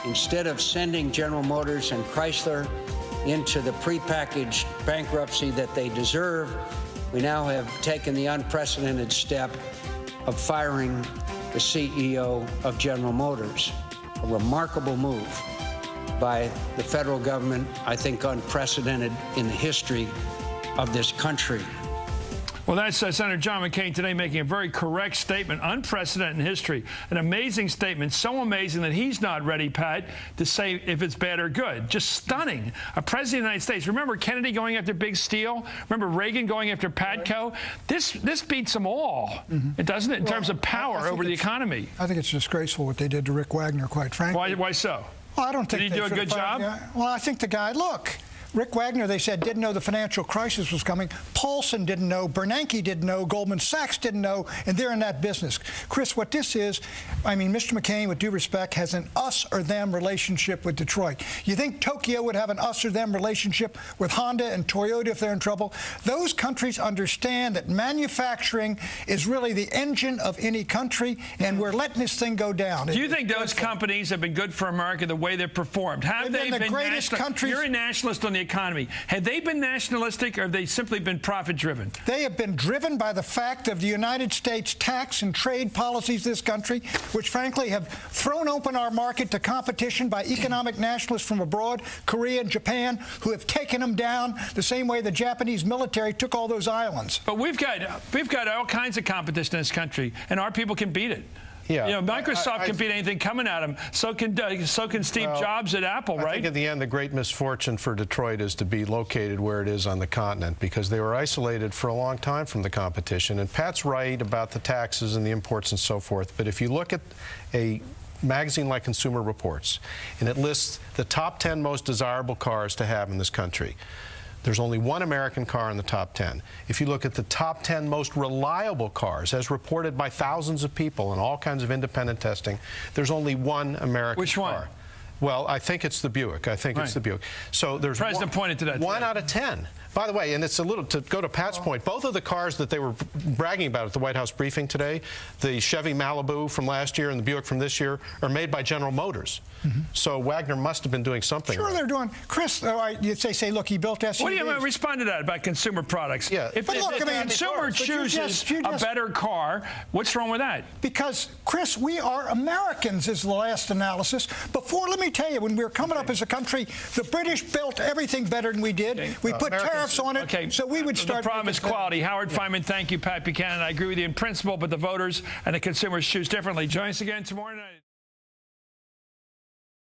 Instead of sending General Motors and Chrysler into the prepackaged bankruptcy that they deserve, we now have taken the unprecedented step of firing the CEO of General Motors. A remarkable move by the federal government, I think unprecedented in the history of this country. Well, that's Senator John McCain today making a very correct statement, unprecedented in history, an amazing statement, so amazing that he's not ready, Pat, to say if it's bad or good. Just stunning. A president of the United States. Remember Kennedy going after Big Steel? Remember Reagan going after Patco? This beats them all, it doesn't it, in terms of power over the economy? I think it's disgraceful what they did to Rick Wagoner, quite frankly. Why so? Well, I don't think did he do a good job? Well, I think the guy, look, Rick Wagoner, they said, didn't know the financial crisis was coming. Paulson didn't know. Bernanke didn't know. Goldman Sachs didn't know. And they're in that business. Chris, what this is, I mean, Mr. McCain, with due respect, has an us or them relationship with Detroit. You think Tokyo would have an us or them relationship with Honda and Toyota if they're in trouble? Those countries understand that manufacturing is really the engine of any country, and we're letting this thing go down. Do you think those companies have been good for America the way they've performed? Have they been the greatest countries? You're a nationalist on the economy. Have they been nationalistic, or have they simply been profit-driven? They have been driven by the fact of the United States tax and trade policies of this country, which frankly have thrown open our market to competition by economic nationalists from abroad, Korea and Japan, who have taken them down the same way the Japanese military took all those islands. But we've got all kinds of competition in this country, and our people can beat it. Yeah, you know, Microsoft can beat anything coming at them. So can Steve Jobs at Apple, right? I think at the end, the great misfortune for Detroit is to be located where it is on the continent, because they were isolated for a long time from the competition. And Pat's right about the taxes and the imports and so forth. But if you look at a magazine like Consumer Reports, and it lists the top 10 most desirable cars to have in this country, there's only one American car in the top 10. If you look at the top 10 most reliable cars, as reported by thousands of people in all kinds of independent testing, there's only one American car. Which one? Well, I think it's the Buick. I think it's the Buick. So there's President pointed to that. One out of 10. By the way, and it's a little, to go to Pat's point, both of the cars that they were bragging about at the White House briefing today, the Chevy Malibu from last year and the Buick from this year, are made by General Motors. So Wagoner must have been doing something. Sure, they're doing. Chris, you'd say, look, he built SUVs. What do you respond to that about consumer products? Yeah. If the consumer chooses a better car, what's wrong with that? Because, Chris, we are Americans is the last analysis. Before, let me tell you, when we were coming up as a country, the British built everything better than we did. We put tariffs on it, so we would start. The problem is quality. Howard Fineman, thank you. Pat Buchanan, I agree with you in principle, but the voters and the consumers choose differently. Join us again tomorrow night.